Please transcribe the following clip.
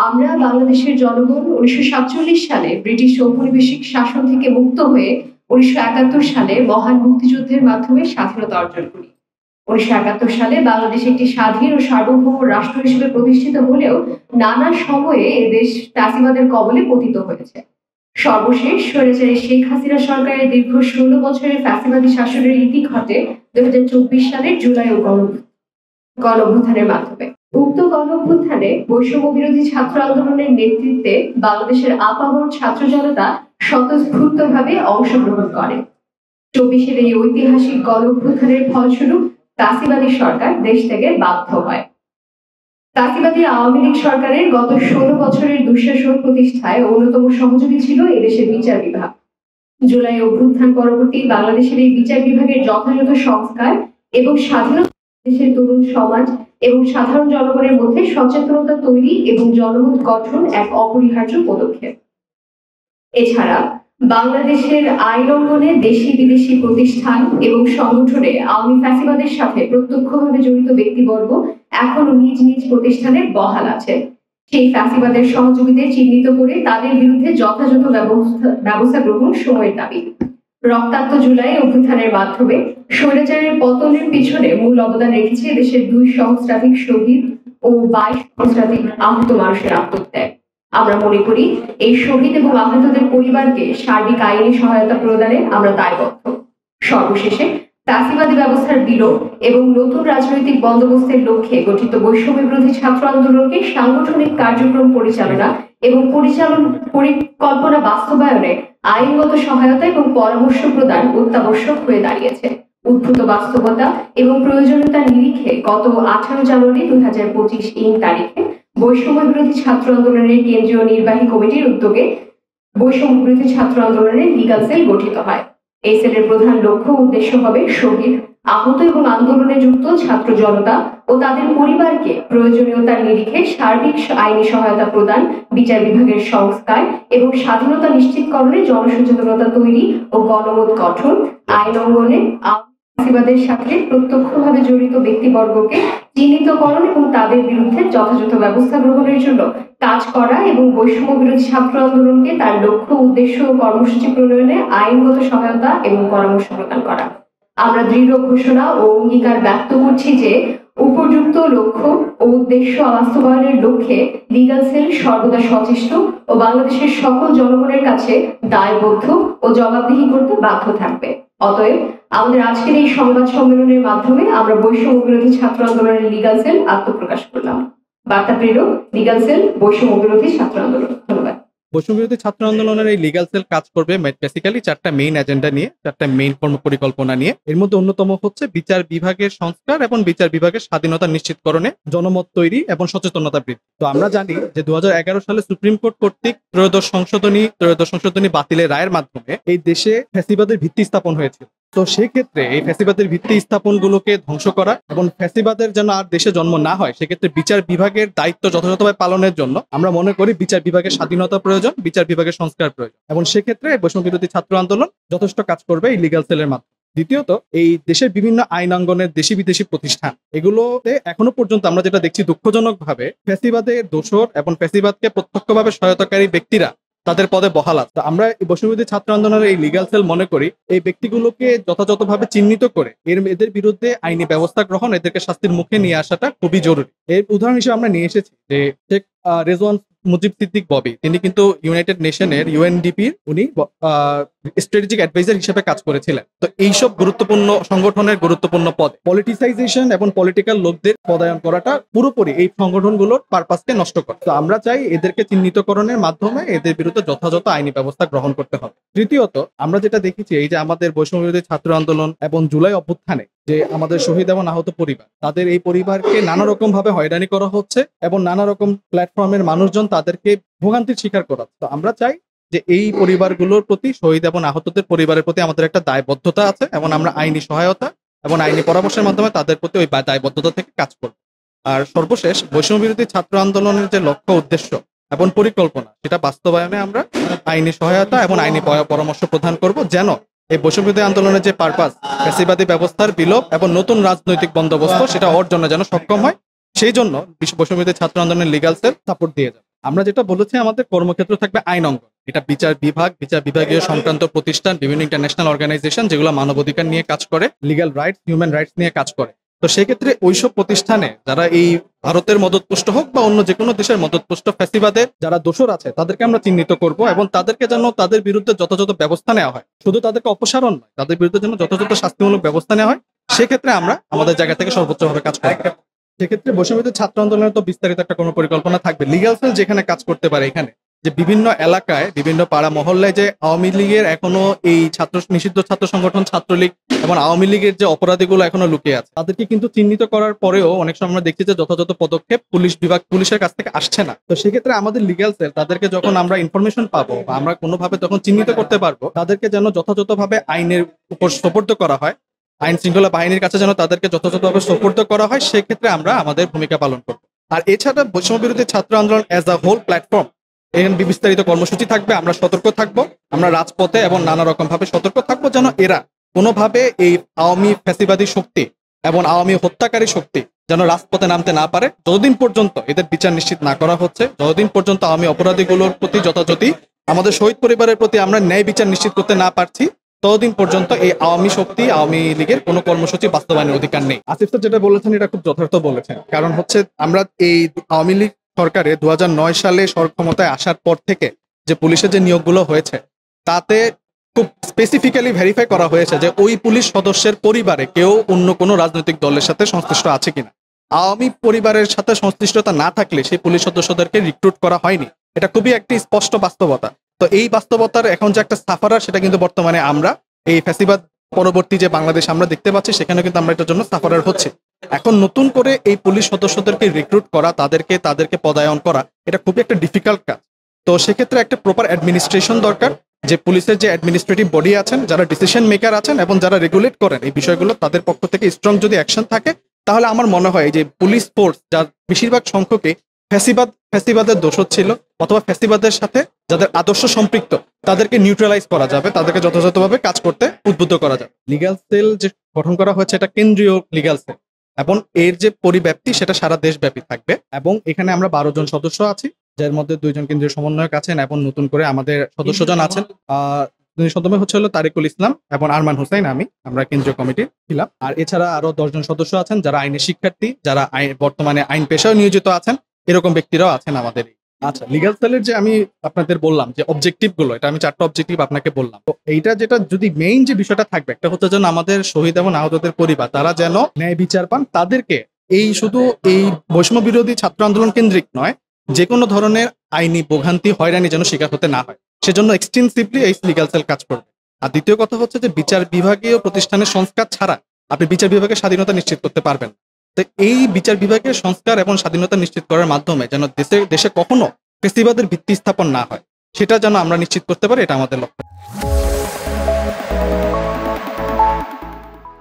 আমরা বাংলাদেশের জনগণ ১৯৪৭ সালে ব্রিটিশ ঔপনিবেশিক শাসন থেকে মুক্ত হয়ে ১৯৭১ সালে মহান মুক্তিযুদ্ধের মাধ্যমে স্বাধীনতা অর্জন করি। ১৯৭১ সালে বাংলাদেশ একটি স্বাধীন ও সার্বভৌম রাষ্ট্র হিসেবে প্রতিষ্ঠিত হলেও নানা সময়ে এদেশ ফ্যাসিবাদের কবলে পতিত হয়েছে। সর্বশেষ স্বৈরাচারী শেখ হাসিনা সরকারের দীর্ঘ ১৬ বছরের ফ্যাসিবাদী শাসনের ইতি ঘটে ২০২৪ সালের জুলাই ও গণঅভ্যুত্থানের মাধ্যমে। উক্ত গণঅভ্যুত্থানে বৈষম্য বিরোধী ছাত্র আন্দোলনের নেতৃত্বে বাংলাদেশের আপামর ছাত্র জনতা স্বতঃস্ফূর্তভাবে অংশগ্রহণ করে। ২৪-এর এই ঐতিহাসিক গণঅভ্যুত্থানের ফলস্বরূপ ফ্যাসিবাদী সরকার দেশ থেকে বাধ্য হয়। ফ্যাসিবাদী আওয়ামী লীগ সরকারের গত ১৬ বছরের দুঃশাসন প্রতিষ্ঠায় অন্যতম সহযোগী ছিল এদেশের বিচার বিভাগ। জুলাই অভ্যুত্থান পরবর্তী বাংলাদেশের এই বিচার বিভাগের যথাযথ সংস্কার এবং স্বাধীনতা দেশের তরুণ সমাজ এবং সাধারণ জনগণের মধ্যে সচেতনতা তৈরি এবং জনমত গঠন এক অপরিহার্য পদক্ষেপ। এছাড়া বাংলাদেশের আইন অঙ্গনে দেশি বিদেশি প্রতিষ্ঠান এবং সংগঠনে আওয়ামী ফ্যাসিবাদের সাথে প্রত্যক্ষভাবে জড়িত ব্যক্তিবর্গ এখনো নিজ নিজ প্রতিষ্ঠানে বহাল আছে। সেই ফ্যাসিবাদের সহযোগীদের চিহ্নিত করে তাদের বিরুদ্ধে যথাযথ ব্যবস্থা গ্রহণ সময়ের দাবি। রক্তাক্ত জুলাই অভ্যুত্থানের মাধ্যমে স্বৈরাচারের পতনের পিছনে মূল অবদান রেখেছে দেশের ২ সহস্রাধিক শহীদ ও ২২ সহস্রাধিক আহত মানুষের আত্মত্যাগ। আমরা মনে করি এই শহীদ এবং আহতদের পরিবারকে সার্বিক আইনি সহায়তা প্রদানে আমরা দায়বদ্ধ। সর্বশেষে ফ্যাসিবাদী ব্যবস্থার বিলোপ এবং নতুন রাজনৈতিক বন্দোবস্তের লক্ষ্যে গঠিত বৈষম্য বিরোধী ছাত্র আন্দোলনকে সাংগঠনিক কার্যক্রম পরিচালনা এবং পরিকল্পনা বাস্তবায়নে আইনগত সহায়তা এবং পরামর্শ প্রদান অত্যাবশ্যক হয়ে দাঁড়িয়েছে। উদ্ভূত বাস্তবতা এবং প্রয়োজনীয়তার নিরিখে গত ১৮ জানুয়ারি ২০২৫ তারিখে বৈষম্য বিরোধী ছাত্র আন্দোলনের কেন্দ্রীয় নির্বাহী কমিটির উদ্যোগে বৈষম্য বিরোধী ছাত্র আন্দোলনের লিগ্যাল সেল গঠিত হয়। এই সেলের প্রধান লক্ষ্য উদ্দেশ্য হবে শহীদ, আহত এবং আন্দোলনে যুক্ত ছাত্র জনতা ও তাদের পরিবারকে প্রয়োজনীয়তার নিরিখে সার্বিক আইনি সহায়তা প্রদান, বিচার বিভাগের সংস্কার এবং স্বাধীনতা নিশ্চিতকরণে জনসচেতনতা তৈরি ও গণমত গঠন, আইন অঙ্গনে ফ্যাসিবাদের সাথে প্রত্যক্ষভাবে জড়িত ব্যক্তিবর্গকে চিহ্নিতকরণ এবং তাদের বিরুদ্ধে যথাযথ ব্যবস্থা গ্রহণের জন্য কাজ করা এবং বৈষম্য বিরোধী ছাত্র আন্দোলনকে তার লক্ষ্য, উদ্দেশ্য ও কর্মসূচি প্রণয়নে আইনগত সহায়তা এবং পরামর্শ প্রদান করা। আমরা দৃঢ় ঘোষণা ও অঙ্গীকার ব্যক্ত করছি যে উপযুক্ত লক্ষ্য ও উদ্দেশ্য বাস্তবায়নের লক্ষ্যে লিগ্যাল সেল সর্বদা সচেষ্ট ও বাংলাদেশের সকল জনগণের কাছে দায়বদ্ধ ও জবাবদিহি করতে বাধ্য থাকবে। অতএব আমাদের আজকের এই সংবাদ সম্মেলনের মাধ্যমে আমরা বৈষম্য বিরোধী ছাত্র আন্দোলনের লিগ্যাল সেল আত্মপ্রকাশ করলাম। বার্তা প্রেরক, লিগ্যাল সেল, বৈষম্য বিরোধী ছাত্র আন্দোলন। ধন্যবাদ। বৈষম্য বিরোধী ছাত্র আন্দোলনের এই লিগ্যাল সেল কাজ করবে বেসিক্যালি 4টা মেইন এজেন্ডা নিয়ে, 4টা মেইন কর্ম পরিকল্পনা নিয়ে। এর মধ্যে অন্যতম হচ্ছে বিচার বিভাগের সংস্কার এবং বিচার বিভাগের স্বাধীনতা নিশ্চিতকরণে জনমত তৈরি এবং সচেতনতা বৃদ্ধি। তো আমরা জানি যে 2011 সালে সুপ্রিম কোর্ট কর্তৃক ত্রয়োদশ সংশোধনী বাতিলের রায়ের মাধ্যমে এই দেশে ফ্যাসিবাদের ভিত্তি স্থাপন হয়েছিল। তো সেক্ষেত্রে এই ফ্যাসিবাদের ভিত্তি স্থাপনগুলোকে ধ্বংস করা এবং ফ্যাসিবাদের যেন আর দেশে জন্ম না হয়, সেক্ষেত্রে বিচার বিভাগের দায়িত্ব যথাযথভাবে পালনের জন্য আমরা মনে করি বিচার বিভাগের স্বাধীনতা প্রয়োজন, বিচার বিভাগের সংস্কার প্রয়োজন, এবং সেক্ষেত্রে বৈষম্য বিরোধী ছাত্র আন্দোলন যথেষ্ট কাজ করবে এই লিগ্যাল সেলের মাধ্যমে। দ্বিতীয়ত, এই দেশের বিভিন্ন আইনাঙ্গনের দেশি বিদেশি প্রতিষ্ঠান, এগুলোতে এখনো পর্যন্ত আমরা যেটা দেখছি দুঃখজনক ভাবে ফ্যাসিবাদের দোসর এবং ফ্যাসিবাদকে প্রত্যক্ষভাবে সহায়তাকারী ব্যক্তিরা তাদের পদে বহাল আছে। আমরা বৈষম্য বিরোধী ছাত্র আন্দোলনের এই লিগ্যাল সেল মনে করি এই ব্যক্তিগুলোকে যথাযথভাবে চিহ্নিত করে এদের বিরুদ্ধে আইনি ব্যবস্থা গ্রহণ, এদেরকে শাস্তির মুখে নিয়ে আসাটা খুবই জরুরি। এর উদাহরণ হিসেবে আমরা নিয়ে এসেছি যে শেখ রেজওয়ান মুজিব সিদ্দিক ববি, তিনি কিন্তু ইউনাইটেড নেশনের ইউএনডিপির উনি স্ট্র্যাটেজিক অ্যাডভাইজার হিসেবে কাজ করেছিলেন। তো এইসব গুরুত্বপূর্ণ সংগঠনের গুরুত্বপূর্ণ পদে পলিটিসাইজেশন এবং পলিটিক্যাল লোকদের পদায়ন করাটা পুরোপুরি এই সংগঠনগুলোর পারপাসকে নষ্ট করে। তো আমরা চাই এদেরকে চিহ্নিতকরণের মাধ্যমে এদের বিরুদ্ধে যথাযথ আইনি ব্যবস্থা গ্রহণ করতে হবে। তৃতীয়ত, আমরা যেটা দেখেছি এই যে আমাদের বৈষম্য বিরোধী ছাত্র আন্দোলন এবং জুলাই অভ্যুত্থানে যে আমাদের শহীদ এবং আহত পরিবার, তাদের এই পরিবারকে নানা রকম ভাবে হয়রানি করা হচ্ছে এবং নানা রকম প্ল্যাটফর্মের মানুষজন তাদেরকে ভোগান্তির শিকার করাচ্ছে। তো আমরা চাই যে এই পরিবারগুলোর প্রতি, শহীদ এবং আহতদের পরিবারের প্রতি আমাদের একটা দায়বদ্ধতা আছে এবং আমরা আইনি সহায়তা এবং আইনি পরামর্শের মাধ্যমে তাদের প্রতি ওই দায়বদ্ধতা থেকে কাজ করব। আর সর্বশেষ, বৈষম্য বিরোধী ছাত্র আন্দোলনের যে লক্ষ্য, উদ্দেশ্য এবং পরিকল্পনা, সেটা বাস্তবায়নে আমরা আইনি সহায়তা এবং আইনি পরামর্শ প্রদান করব, যেন এই বৈষম্য বিরোধী আন্দোলনের যে পারপাস, ফ্যাসিবাদী ব্যবস্থার বিলোপ এবং নতুন রাজনৈতিক বন্দোবস্ত, সেটা অর্জনে যেন সক্ষম হয়। সেই জন্য বৈষম্য বিরোধী ছাত্র আন্দোলনের লিগ্যাল সেল সাপোর্ট দিয়ে যাবে। আমরা যেটা বলেছি আমাদের কর্মক্ষেত্র থাকবে আইন অঙ্গন, এটা বিচার বিভাগ, বিচার বিভাগীয় সংক্রান্ত প্রতিষ্ঠান, বিভিন্ন ইন্টারন্যাশনাল অর্গানাইজেশন যেগুলো মানবাধিকার নিয়ে কাজ করে, লিগ্যাল রাইটস, হিউম্যান রাইটস নিয়ে কাজ করে। তো সেক্ষেত্রে ওইসব প্রতিষ্ঠানে যারা এই ভারতের মদতপুষ্ট হোক বা অন্য যে কোনো দেশের মদতপুষ্ট ফ্যাসিবাদের যারা দোষর আছে তাদেরকে আমরা চিহ্নিত করব এবং তাদেরকে যেন তাদের বিরুদ্ধে যথাযথ ব্যবস্থা নেওয়া হয়, শুধু তাদেরকে অপসারণ নয়, তাদের বিরুদ্ধে যেন যথাযথ শাস্তিমূলক ব্যবস্থা নেওয়া হয়। সেক্ষেত্রে আমরা আমাদের জায়গা থেকে সর্বোচ্চভাবে কাজ করব। সেক্ষেত্রে বৈষম্যবিরোধী ছাত্র আন্দোলনের তো বিস্তারিত একটা কোনো পরিকল্পনা থাকবে। লিগ্যাল সেল যেখানে কাজ করতে পারে, এখানে যে বিভিন্ন এলাকায়, বিভিন্ন পাড়া মহল্লায় যে আওয়ামী লীগের এখনো এই নিষিদ্ধ ছাত্র সংগঠন ছাত্রলীগ এবং আওয়ামী লীগের যে অপরাধীগুলো এখনো লুকিয়ে আছে, তাদেরকে কিন্তু চিহ্নিত করার পরেও অনেক সময় আমরা দেখছি যে যথাযথ পদক্ষেপ পুলিশের কাছ থেকে আসছে না। তো সেক্ষেত্রে আমাদের লিগ্যাল সেল তাদেরকে যখন আমরা ইনফরমেশন পাবো বা আমরা কোনোভাবে তখন চিহ্নিত করতে পারবো, তাদেরকে যেন যথাযথভাবে আইনের উপর সোপর্দ করা হয়, আইন শৃঙ্খলা বাহিনীর কাছে যেন তাদেরকে যথাযথভাবে সোপর্দ করা হয়, সেক্ষেত্রে আমরা আমাদের ভূমিকা পালন করব। আর এছাড়া বৈষম্য বিরোধী ছাত্র আন্দোলন অ্যাজ আ হোল প্ল্যাটফর্ম, এখানে বিস্তারিত কর্মসূচি থাকবে। আমরা সতর্ক থাকবো, আমরা রাজপথে এবং নানা রকম ভাবে সতর্ক থাকবো যেন এরা কোনোভাবে এই আওয়ামী ফ্যাসিবাদী শক্তি এবং আওয়ামী হত্যাকারী শক্তি যেন রাজপথে নামতে না পারে, যতদিন পর্যন্ত এদের বিচার নিশ্চিত না করা হচ্ছে, যতদিন পর্যন্ত আওয়ামী অপরাধীগুলোর প্রতি যথাযথ আমাদের শহীদ পরিবারের প্রতি আমরা ন্যায় বিচার নিশ্চিত করতে না পারছি, ততদিন পর্যন্ত এই আওয়ামী শক্তি, আওয়ামী লীগের কোনো কর্মসূচি বাস্তবায়নের অধিকার নেই। আসিফ স্যার যেটা বলেছেন এটা খুব যথার্থ বলেছেন। কারণ হচ্ছে আমরা এই আওয়ামী লীগ সরকারে 2009 সালে ক্ষমতায় আসার পর থেকে যে পুলিশের যে নিয়োগগুলো হয়েছে, তাতে খুব স্পেসিফিক্যালি ভেরিফাই করা হয়েছে যে ওই পুলিশ সদস্যের পরিবারে কেউ অন্য কোনো রাজনৈতিক দলের সাথে সংশ্লিষ্ট আছে কিনা। আওয়ামী পরিবারের সাথে সংশ্লিষ্টতা না থাকলে সেই পুলিশ সদস্যদেরকে রিক্রুট করা হয়নি। এটা খুবই একটি স্পষ্ট বাস্তবতা। তো এই বাস্তবতার এখন যে একটা সাফারার, সেটা কিন্তু বর্তমানে আমরা এই ফ্যাসিবাদ পরবর্তী যে বাংলাদেশ আমরা দেখতে পাচ্ছি, সেখানে কিন্তু আমরা এটার জন্য সাফারার হচ্ছে। এখন নতুন করে এই পুলিশ সদস্যদেরকে রিক্রুট করা, তাদেরকে পদায়ন করা, এটা খুবই একটা ডিফিকাল্ট কাজ। তো সেক্ষেত্রে একটা প্রপার অ্যাডমিনিস্ট্রেশন দরকার, যে পুলিশের যে অ্যাডমিনিস্ট্রেটিভ বডি আছেন, যারা ডিসিশন মেকার আছেন এবং যারা রেগুলেট করেন এই বিষয়গুলো, তাদের পক্ষ থেকে স্ট্রং যদি অ্যাকশন থাকে, তাহলে আমার মনে হয় যে পুলিশ ফোর্স যার বেশিরভাগ সংখ্যকে ফ্যাসিবাদের দোষর ছিল অথবা ফ্যাসিবাদের সাথে যাদের আদর্শ সম্পৃক্ত, তাদেরকে নিউট্রালাইজ করা যাবে, তাদেরকে যথাযথভাবে কাজ করতে উদ্বুদ্ধ করা যাবে। লিগ্যাল সেল যে গঠন করা হয়েছে এটা কেন্দ্রীয় লিগ্যাল সেল এবং এর যে পরিব্যাপ্তি সেটা সারা দেশব্যাপী থাকবে। এবং এখানে আমরা 12 জন সদস্য আছি, যার মধ্যে 2 জন কেন্দ্রীয় সমন্বয়ক আছেন এবং নতুন করে আমাদের সদস্যজন আছেন। সদস্য হচ্ছে হলো তারিকুল ইসলাম এবং আরমান হোসেন, আমরা কেন্দ্রীয় কমিটি ছিলাম। আর এছাড়া আরো 10 জন সদস্য আছেন যারা আইনের শিক্ষার্থী, যারা বর্তমানে আইন পেশায় নিয়োজিত আছেন, এরকম ব্যক্তিরাও আছেন আমাদের। আচ্ছা, লিগ্যাল সেলের যে আমি আপনাদের বললাম যে অবজেক্টিভ গুলো, এটা আমি 4টা অবজেক্টিভ আপনাকে বললাম। তো এইটা যেটা যদি মেইন যে বিষয়টা থাকবে, একটা হচ্ছে যেন আমাদের শহীদ এবং আহতদের পরিবার তারা যেন ন্যায় বিচার পান, তাদেরকে শুধু এই বৈষম্য বিরোধী ছাত্র আন্দোলন কেন্দ্রিক নয়, যে কোনো ধরনের আইনি ভোগান্তি, হয়রানি যেন শিকার হতে না হয়, সেজন্য এক্সটেন্সিভলি এই লিগ্যাল সেল কাজ করবে। আর দ্বিতীয় কথা হচ্ছে যে বিচার বিভাগীয় প্রতিষ্ঠানের সংস্কার ছাড়া আপনি বিচার বিভাগের স্বাধীনতা নিশ্চিত করতে পারবেন না। তো এই বিচার বিভাগের সংস্কার এবং স্বাধীনতা নিশ্চিত করার মাধ্যমে যেন দেশে কখনো ফ্যাসিবাদের ভিত্তি স্থাপন না হয়, সেটা যেন আমরা নিশ্চিত করতে পারি, এটা আমাদের লক্ষ্য।